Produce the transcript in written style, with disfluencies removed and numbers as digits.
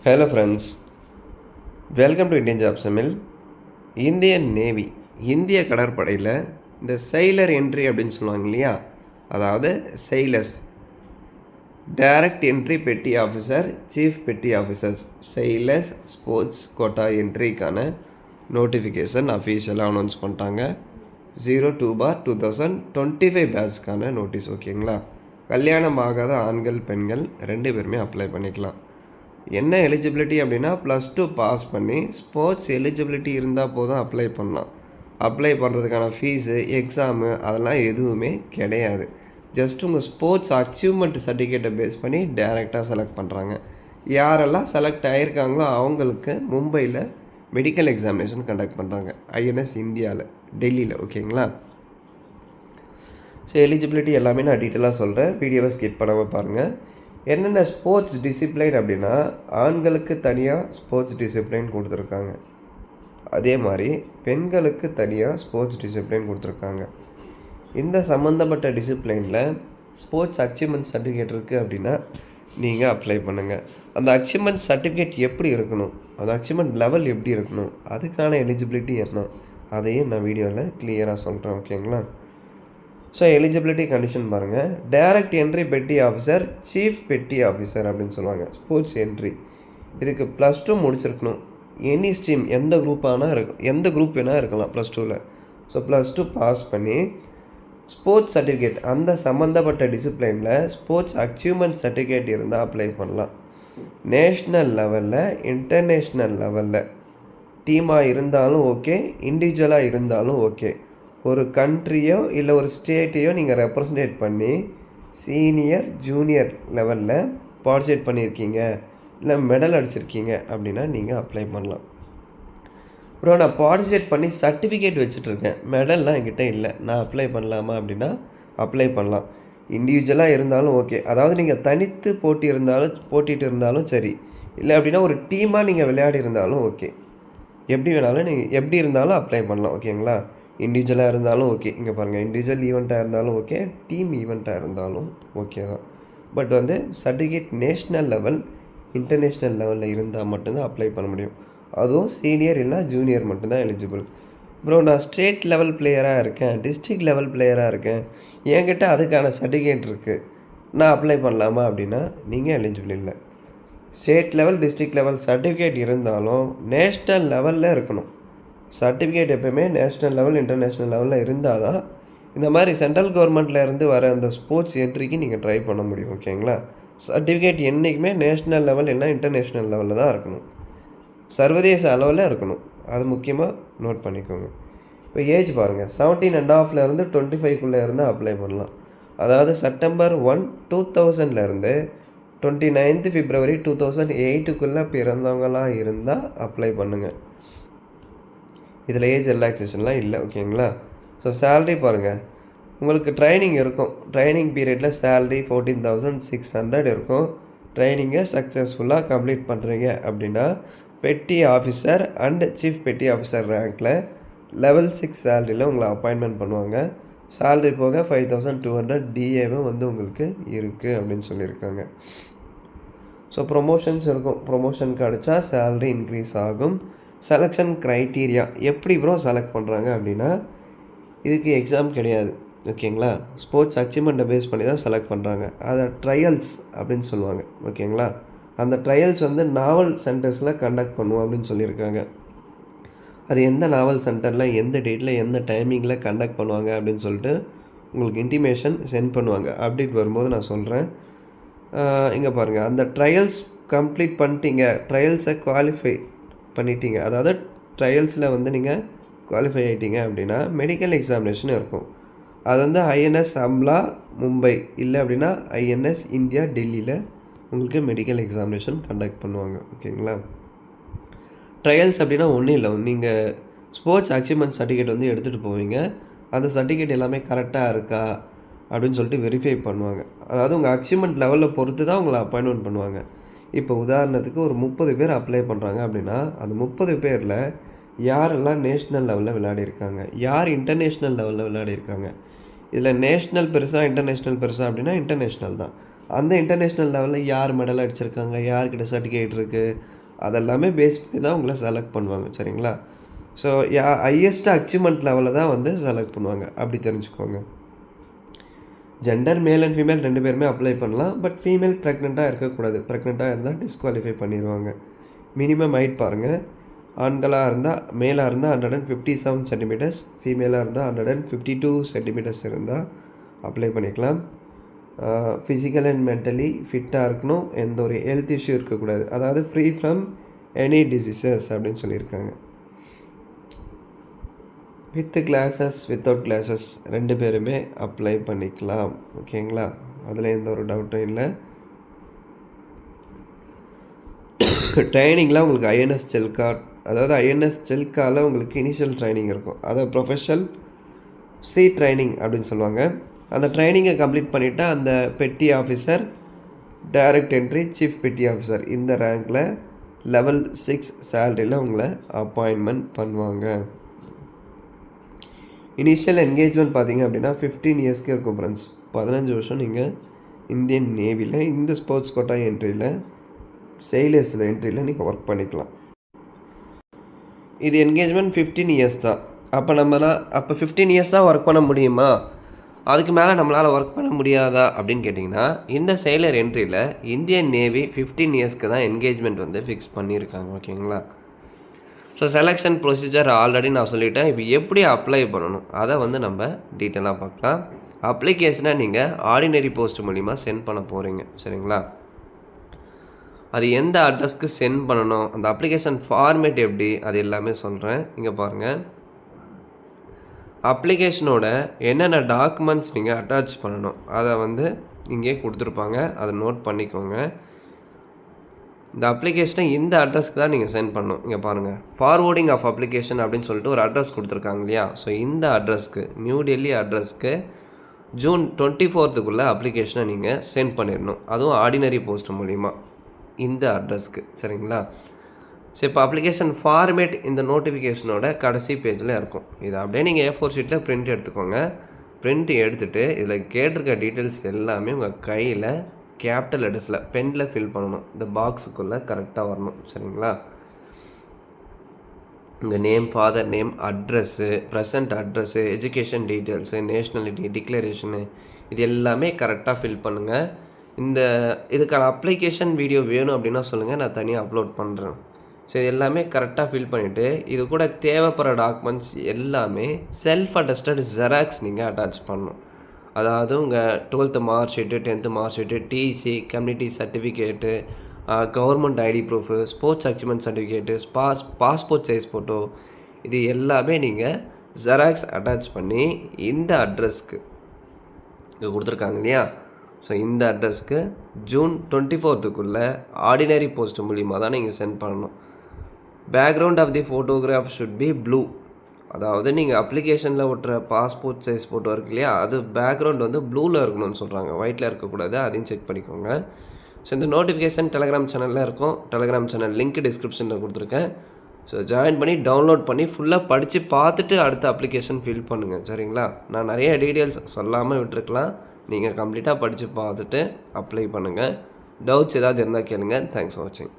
Hello friends, welcome to Indian Job Summit. Indian navy இந்திய கடற்படையில் இந்த செயலர் என்ட்ரி அப்படின்னு சொல்லுவாங்க இல்லையா, அதாவது sailors direct entry petty officer, chief petty officers, sailors sports quota என்ட்ரிக்கான நோட்டிஃபிகேஷன் அஃபீஷியலாக அனௌன்ஸ் பண்ணிட்டாங்க. 02/2025 பேட்ச்க்கான நோட்டீஸ். ஓகேங்களா, கல்யாணம் ஆகாத ஆண்கள் பெண்கள் 2 பேருமே அப்ளை பண்ணிக்கலாம். என்ன எலிஜிபிலிட்டி அப்படின்னா +2 பாஸ் பண்ணி ஸ்போர்ட்ஸ் எலிஜிபிலிட்டி இருந்தால் போதும் அப்ளை பண்ணலாம். அப்ளை பண்ணுறதுக்கான ஃபீஸு, எக்ஸாமு அதெல்லாம் எதுவுமே கிடையாது. ஜஸ்ட் உங்கள் ஸ்போர்ட்ஸ் அச்சீவ்மெண்ட் சர்டிஃபிகேட்டை பேஸ் பண்ணி டைரெக்டாக செலக்ட் பண்ணுறாங்க. யாரெல்லாம் செலக்ட் ஆகியிருக்காங்களோ அவங்களுக்கு மும்பையில் மெடிக்கல் எக்ஸாமினேஷன் கண்டக்ட் பண்ணுறாங்க. ஐஎன்எஸ் இந்தியாவில், டெல்லியில். ஓகேங்களா, ஸோ எலிஜிபிலிட்டி எல்லாமே நான் டீட்டெயிலாக சொல்கிறேன், வீடியோவை ஸ்கிப் பண்ணாமல் பாருங்கள். என்னென்ன ஸ்போர்ட்ஸ் டிசிப்ளைன் அப்படின்னா, ஆண்களுக்கு தனியாக ஸ்போர்ட்ஸ் டிசிப்ளைன் கொடுத்துருக்காங்க. அதே மாதிரி பெண்களுக்கு தனியாக ஸ்போர்ட்ஸ் டிசிப்ளைன் கொடுத்துருக்காங்க. இந்த சம்மந்தப்பட்ட டிசிப்ளைனில் ஸ்போர்ட்ஸ் அச்சீவ்மெண்ட் சர்டிஃபிகேட் இருக்குது அப்படின்னா நீங்கள் அப்ளை பண்ணுங்கள். அந்த அச்சீவ்மெண்ட் சர்டிஃபிகேட் எப்படி இருக்கணும், அந்த அச்சீவ்மெண்ட் லெவல் எப்படி இருக்கணும், அதுக்கான எலிஜிபிலிட்டி என்ன, அதையும் நான் வீடியோவில் கிளியராக சொல்கிறேன். ஓகேங்களா, ஸோ எலிஜிபிலிட்டி கண்டிஷன் பாருங்கள். Direct entry petty officer, chief பெட்டி ஆஃபீஸர் அப்படின்னு சொல்லுவாங்க. ஸ்போர்ட்ஸ் என்ட்ரி இதுக்கு +2 முடிச்சிருக்கணும். எனி ஸ்ட்ரீம், எந்த குரூப்பானால் எந்த குரூப் வேணால் இருக்கலாம் +2வில். ஸோ +2 பாஸ் பண்ணி ஸ்போர்ட்ஸ் சர்டிஃபிகேட், அந்த சம்மந்தப்பட்ட டிசிப்ளைனில் ஸ்போர்ட்ஸ் அச்சீவ்மெண்ட் சர்டிஃபிகேட் இருந்தால் அப்ளை பண்ணலாம். நேஷ்னல் லெவலில், இன்டர்நேஷ்னல் லெவலில் டீமாக இருந்தாலும் ஓகே, இண்டிவிஜுவலாக இருந்தாலும் ஓகே. ஒரு கண்ட்ரியோ இல்லை ஒரு ஸ்டேட்டையோ நீங்கள் ரெப்ரசன்டேட் பண்ணி சீனியர் ஜூனியர் லெவலில் பார்ட்டிசிபேட் பண்ணியிருக்கீங்க, இல்லை மெடல் அடிச்சிருக்கீங்க அப்படின்னா நீங்கள் அப்ளை பண்ணலாம். ப்ரோ, நான் பார்ட்டிசிபேட் பண்ணி சர்டிஃபிகேட் வச்சுட்ருக்கேன், மெடல்லாம் என்கிட்ட இல்லை, நான் அப்ளை பண்ணலாமா அப்படின்னா அப்ளை பண்ணலாம். இண்டிவிஜுவலாக இருந்தாலும் ஓகே, அதாவது நீங்கள் தனித்து போட்டிட்டு இருந்தாலும் சரி, இல்லை அப்படின்னா ஒரு டீமாக நீங்கள் விளையாடி இருந்தாலும் ஓகே, எப்படி வேணாலும் நீங்கள் எப்படி இருந்தாலும் அப்ளை பண்ணலாம். ஓகேங்களா, இண்டிவிஜுவலாக இருந்தாலும் ஓகே. இங்கே பாருங்கள், இண்டிவிஜுவல் ஈவெண்ட்டாக இருந்தாலும் ஓகே, டீம் ஈவெண்ட்டாக இருந்தாலும் ஓகே தான். But certificate national level, international லெவலில் இருந்தால் மட்டும்தான் அப்ளை பண்ண முடியும். அதுவும் சீனியர் இல்லை ஜூனியர் மட்டும்தான் எலிஜிபிள். ப்ரோ, நான் ஸ்டேட் லெவல் பிளேயராக இருக்கேன், டிஸ்ட்ரிக்ட் லெவல் பிளேயராக இருக்கேன், என்கிட்ட அதுக்கான சர்டிஃபிகேட் இருக்குது, நான் அப்ளை பண்ணலாமா அப்படின்னா நீங்கள் எலிஜிபிள் இல்லை. State level, district level certificate இருந்தாலும் நேஷ்னல் லெவலில் இருக்கணும். சர்டிஃபிகேட் எப்போயுமே நேஷ்னல் லெவல், இன்டர்நேஷ்னல் லெவலில் இருந்தால் தான் இந்த மாதிரி சென்ட்ரல் கவர்மெண்ட்டில் இருந்து வர அந்த ஸ்போர்ட்ஸ் என்ட்ரிக்கு நீங்கள் ட்ரை பண்ண முடியும். ஓகேங்களா, சர்டிஃபிகேட் என்றைக்குமே நேஷ்னல் லெவல் இல்லை இன்டர்நேஷ்னல் லெவலில் தான் இருக்கணும், சர்வதேச அளவில் இருக்கணும். அது முக்கியமாக நோட் பண்ணிக்கோங்க. இப்போ ஏஜ் பாருங்கள், 17.5 25 இருந்தால் அப்ளை பண்ணலாம். அதாவது September 1, 2000 29th February 2008 பிறந்தவங்களாம் இருந்தால் அப்ளை பண்ணுங்கள். இதில் ஏஜ் ரிலாக்ஸேஷன்லாம் இல்லை. ஓகேங்களா, ஸோ சேல்ரி பாருங்கள், உங்களுக்கு ட்ரைனிங் இருக்கும். ட்ரைனிங் பீரியடில் சேல்ரி 14,600 இருக்கும். ட்ரைனிங்கை சக்ஸஸ்ஃபுல்லாக கம்ப்ளீட் பண்ணுறீங்க அப்படின்னா பெட்டி ஆஃபீஸர் அண்ட் சீஃப் பெட்டி ஆஃபீஸர் ரேங்க்கில் லெவல் 6 சேலரியில் உங்களை அப்பாயின்மெண்ட் பண்ணுவாங்க. சேல்ரி போக 5,200 டிஏவும் உங்களுக்கு இருக்குது அப்படின்னு சொல்லியிருக்காங்க. ஸோ ப்ரொமோஷன்ஸ் இருக்கும். ப்ரொமோஷன் கிடச்சா சேல்ரி இன்க்ரீஸ் ஆகும். செலெக்ஷன் க்ரைட்டீரியா எப்படி ப்ரோ செலக்ட் பண்ணுறாங்க அப்படின்னா, இதுக்கு எக்ஸாம் கிடையாது. ஓகேங்களா, ஸ்போர்ட்ஸ் அச்சீவ்மெண்ட்டை பேஸ் பண்ணி தான் செலக்ட் பண்ணுறாங்க. அதை ட்ரையல்ஸ் அப்படின்னு சொல்லுவாங்க. ஓகேங்களா, அந்த ட்ரையல்ஸ் நாவல் சென்டர்ஸில் கண்டக்ட் பண்ணுவோம் அப்படின்னு சொல்லியிருக்காங்க. அது எந்த நாவல் சென்டரில், எந்த டேட்டில், எந்த டைமிங்கில் கண்டக்ட் பண்ணுவாங்க அப்படின்னு சொல்லிட்டு உங்களுக்கு இன்டிமேஷன் சென்ட் பண்ணுவாங்க. அப்டேட் வரும்போது நான் சொல்கிறேன். இங்கே பாருங்கள், அந்த ட்ரையல்ஸ் கம்ப்ளீட் பண்ணிட்டீங்க, ட்ரையல்ஸை குவாலிஃபை பண்ணிட்டீங்க, அதாவது ட்ரையல்ஸில் நீங்கள் குவாலிஃபை ஆகிட்டீங்க அப்படின்னா மெடிக்கல் எக்ஸாமினேஷன் இருக்கும். அது ஐஎன்எஸ் அம்லா மும்பை, இல்லை அப்படின்னா ஐஎன்எஸ் இந்தியா டெல்லியில் உங்களுக்கு மெடிக்கல் எக்ஸாமினேஷன் கண்டக்ட் பண்ணுவாங்க. ஓகேங்களா, ட்ரையல்ஸ் அப்படின்னா ஒன்றும் இல்லை, நீங்கள் ஸ்போர்ட்ஸ் அச்சீவ்மெண்ட் சர்டிஃபிகேட் எடுத்துகிட்டு போவீங்க. அந்த சர்டிஃபிகேட் எல்லாமே கரெக்டாக இருக்கா அப்படின்னு சொல்லிட்டு வெரிஃபை பண்ணுவாங்க. அதாவது உங்கள் அச்சீவ்மெண்ட் லெவலில் பொறுத்து தான் உங்களை அப்பாயின்மெண்ட் பண்ணுவாங்க. இப்போ உதாரணத்துக்கு ஒரு 30 பேர் அப்ளை பண்ணுறாங்க அப்படின்னா அந்த 30 பேரில் யாரெல்லாம் நேஷ்னல் லெவலில் விளையாடிருக்காங்க, யார் இன்டர்நேஷ்னல் லெவலில் விளையாடிருக்காங்க. இதில் நேஷ்னல் பெருசாக இன்டர்நேஷ்னல் பெருசாக அப்படின்னா இன்டர்நேஷ்னல் தான். அந்த இன்டர்நேஷ்னல் லெவலில் யார் மெடல் அடிச்சிருக்காங்க, யார்கிட்ட சர்டிஃபிகேட் இருக்குது, அதெல்லாமே பேஸ் பண்ணி தான் உங்களை செலக்ட் பண்ணுவாங்க. சரிங்களா? ஸோ ஹையஸ்ட் அச்சீவ்மெண்ட் லெவலில் தான் வந்து செலக்ட் பண்ணுவாங்க. அப்படி தெரிஞ்சுக்கோங்க. ஜெண்டர் மேல் அண்ட் ஃபீமேல் 2 பேருமே அப்ளை பண்ணலாம். பட் ஃபீமேல் ப்ரெக்னெண்ட்டாக இருக்கக்கூடாது. ப்ரெக்னெண்ட்டாக இருந்தால் டிஸ்குவாலிஃபை பண்ணிடுவாங்க. மினிமம் ஹைட் பாருங்கள். ஆண்களாக இருந்தால் மேலாக இருந்தால் 157 சென்டிமீட்டர்ஸ், ஃபீமேலாக இருந்தால் 152 சென்டிமீட்டர்ஸ் இருந்தால் அப்ளை பண்ணிக்கலாம். ஃபிசிக்கல் அண்ட் மென்டலி ஃபிட்டாக இருக்கணும். எந்த ஒரு ஹெல்த் இஷ்யூ இருக்கக்கூடாது. அதாவது ஃப்ரீ ஃப்ரம் எனி டிசீசஸ் அப்படின்னு சொல்லியிருக்காங்க. வித் கிளாஸஸ் வித்தவுட் கிளாஸஸ் 2 பேருமே அப்ளை பண்ணிக்கலாம். ஓகேங்களா? அதில் எந்த ஒரு டவுட்டும் இல்லை. ட்ரைனிங்லாம் உங்களுக்கு ஐஎன்எஸ் செல்கா, அதாவது ஐஎன்எஸ் செல்காவில் உங்களுக்கு இனிஷியல் ட்ரைனிங் இருக்கும். அதை ப்ரொஃபஷனல் சி ட்ரைனிங் அப்படின்னு சொல்லுவாங்க. அந்த ட்ரைனிங்கை கம்ப்ளீட் பண்ணிவிட்டு அந்த பெட்டி ஆஃபீஸர், டைரக்ட் என்ட்ரி, சீஃப் பெட்டி ஆஃபீஸர் இந்த ரேங்கில் லெவல் 6 சேலரியில் உங்களை அப்பாயின்மெண்ட் பண்ணுவாங்க. இனிஷியல் என்கேஜ்மெண்ட் பார்த்தீங்க அப்படின்னா 15 இயர்ஸ்க்கு இருக்கும் ஃப்ரெண்ட்ஸ். 15 வருஷம் நீங்கள் இந்தியன் நேவியில் இந்த ஸ்போர்ட்ஸ் கோட்டா என்ட்ரியில் செயிலர்ஸில் என்ட்ரியில் நீங்கள் ஒர்க் பண்ணிக்கலாம். இது என்கேஜ்மெண்ட் 15 இயர்ஸ் தான். அப்போ 15 இயர்ஸ் தான் ஒர்க் பண்ண முடியுமா, அதுக்கு மேலே நம்மளால் ஒர்க் பண்ண முடியாதா அப்படின்னு கேட்டிங்கன்னா, இந்த செயிலர் என்ட்ரியில் இந்தியன் நேவி 15 இயர்ஸ்க்கு தான் என்கேஜ்மெண்ட் வந்து ஃபிக்ஸ் பண்ணியிருக்காங்க. ஓகேங்களா? ஸோ செலெக்ஷன் ப்ரொசீஜர் ஆல்ரெடி நான் சொல்லிட்டேன். இப்போ எப்படி அப்ளை பண்ணணும் அதை வந்து நம்ம டீட்டெயிலாக பார்க்கலாம். அப்ளிகேஷனை நீங்கள் ஆர்டினரி போஸ்ட் மூலிமா சென்ட் பண்ண போகிறீங்க. சரிங்களா? அது எந்த அட்ரஸ்க்கு சென்ட் பண்ணணும், அந்த அப்ளிகேஷன் ஃபார்மேட் எப்படி, அது எல்லாமே சொல்கிறேன். இங்கே பாருங்கள். அப்ளிகேஷனோட என்னென்ன டாக்குமெண்ட்ஸ் நீங்கள் அட்டாச் பண்ணணும் அதை வந்து இங்கே கொடுத்துருப்பாங்க. அதை நோட் பண்ணிக்கோங்க. இந்த அப்ளிகேஷனை இந்த அட்ரஸ்க்கு தான் நீங்கள் சென்ட் பண்ணணும். இங்கே பாருங்கள், ஃபார்வர்டிங் ஆஃப் அப்ளிகேஷன் அப்படின்னு சொல்லிட்டு ஒரு அட்ரஸ் கொடுத்துருக்காங்க இல்லையா? ஸோ இந்த அட்ரஸ்க்கு, நியூ டெல்லி அட்ரஸ்க்கு ஜூன் 24க்குள்ளே அப்ளிகேஷனை நீங்கள் சென்ட் பண்ணிடணும். அதுவும் ஆர்டினரி போஸ்ட் மூலிமா இந்த அட்ரஸ்க்கு. சரிங்களா? ஸோ இப்போ அப்ளிகேஷன் ஃபார்மேட் இந்த நோட்டிஃபிகேஷனோட கடைசி பேஜில் இருக்கும். இதை அப்படியே நீங்கள் A4 ஷீட்டில் பிரிண்ட் எடுத்துக்கோங்க. பிரிண்ட் எடுத்துகிட்டு இதில் கேட்டிருக்க டீட்டெயில்ஸ் எல்லாமே உங்கள் கையில் கேபிட்டல் லெட்டர்ஸில் பெனில் ஃபில் பண்ணணும். இந்த பாக்ஸுக்குள்ளே கரெக்டாக வரணும். சரிங்களா? உங்கள் name, father name, address, present address, education details, nationality, declaration, இது எல்லாமே கரெக்டாக ஃபில் பண்ணுங்கள். இதுக்கான அப்ளிகேஷன் வீடியோ வேணும் அப்படின்னா சொல்லுங்கள், நான் தனியாக அப்லோட் பண்ணுறேன். ஸோ இது எல்லாமே கரெக்டாக ஃபில் பண்ணிவிட்டு இது கூட தேவைப்படுற டாக்குமெண்ட்ஸ் எல்லாமே செல்ஃப் அட்டஸ்டட் ஜெராக்ஸ் நீங்கள் அட்டாச் பண்ணணும். அதாவது உங்கள் 12th mark sheet, 10th mark sheet, TC, community certificate, government ID proof, sports achievement certificate, passport size photo, இது எல்லாமே நீங்கள் ஜெராக்ஸ் அட்டாச் பண்ணி இந்த அட்ரஸ்க்கு இங்கே கொடுத்துருக்காங்க இல்லையா? ஸோ இந்த அட்ரஸ்க்கு ஜூன் 24க்குள்ளே ஆர்டினரி போஸ்ட் மூலிமா தான் நீங்கள் சென்ட் பண்ணணும். Background of the photograph should be blue. அதாவது நீங்கள் அப்ளிகேஷனில் ஒட்டுற பாஸ்போர்ட் சைஸ் ஃபோட்டோ இருக்கு இல்லையா, அது பேக்ரவுண்ட் வந்து ப்ளூவில் இருக்கணும்னு சொல்கிறாங்க, ஒயிட்டில் இருக்கக்கூடாது. அதையும் செக் பண்ணிக்கோங்க. ஸோ இந்த நோட்டிஃபிகேஷன் டெலகிராம் சேனலில் இருக்கும். டெலகிராம் சேனல் லிங்க் டிஸ்கிரிப்ஷனில் கொடுத்துருக்கேன். ஸோ ஜாயின் பண்ணி டவுன்லோட் பண்ணி ஃபுல்லாக படித்து பார்த்துட்டு அடுத்த அப்ளிகேஷன் ஃபில் பண்ணுங்கள். சரிங்களா? நான் நிறைய டீட்டெயில்ஸ் சொல்லாமல் விட்டுருக்கலாம். நீங்கள் கம்ப்ளீட்டாக படித்து பார்த்துட்டு அப்ளை பண்ணுங்கள். டவுட்ஸ் ஏதாவது இருந்தால் கேளுங்கள். தேங்க்ஸ் ஃபார் வாட்சிங்.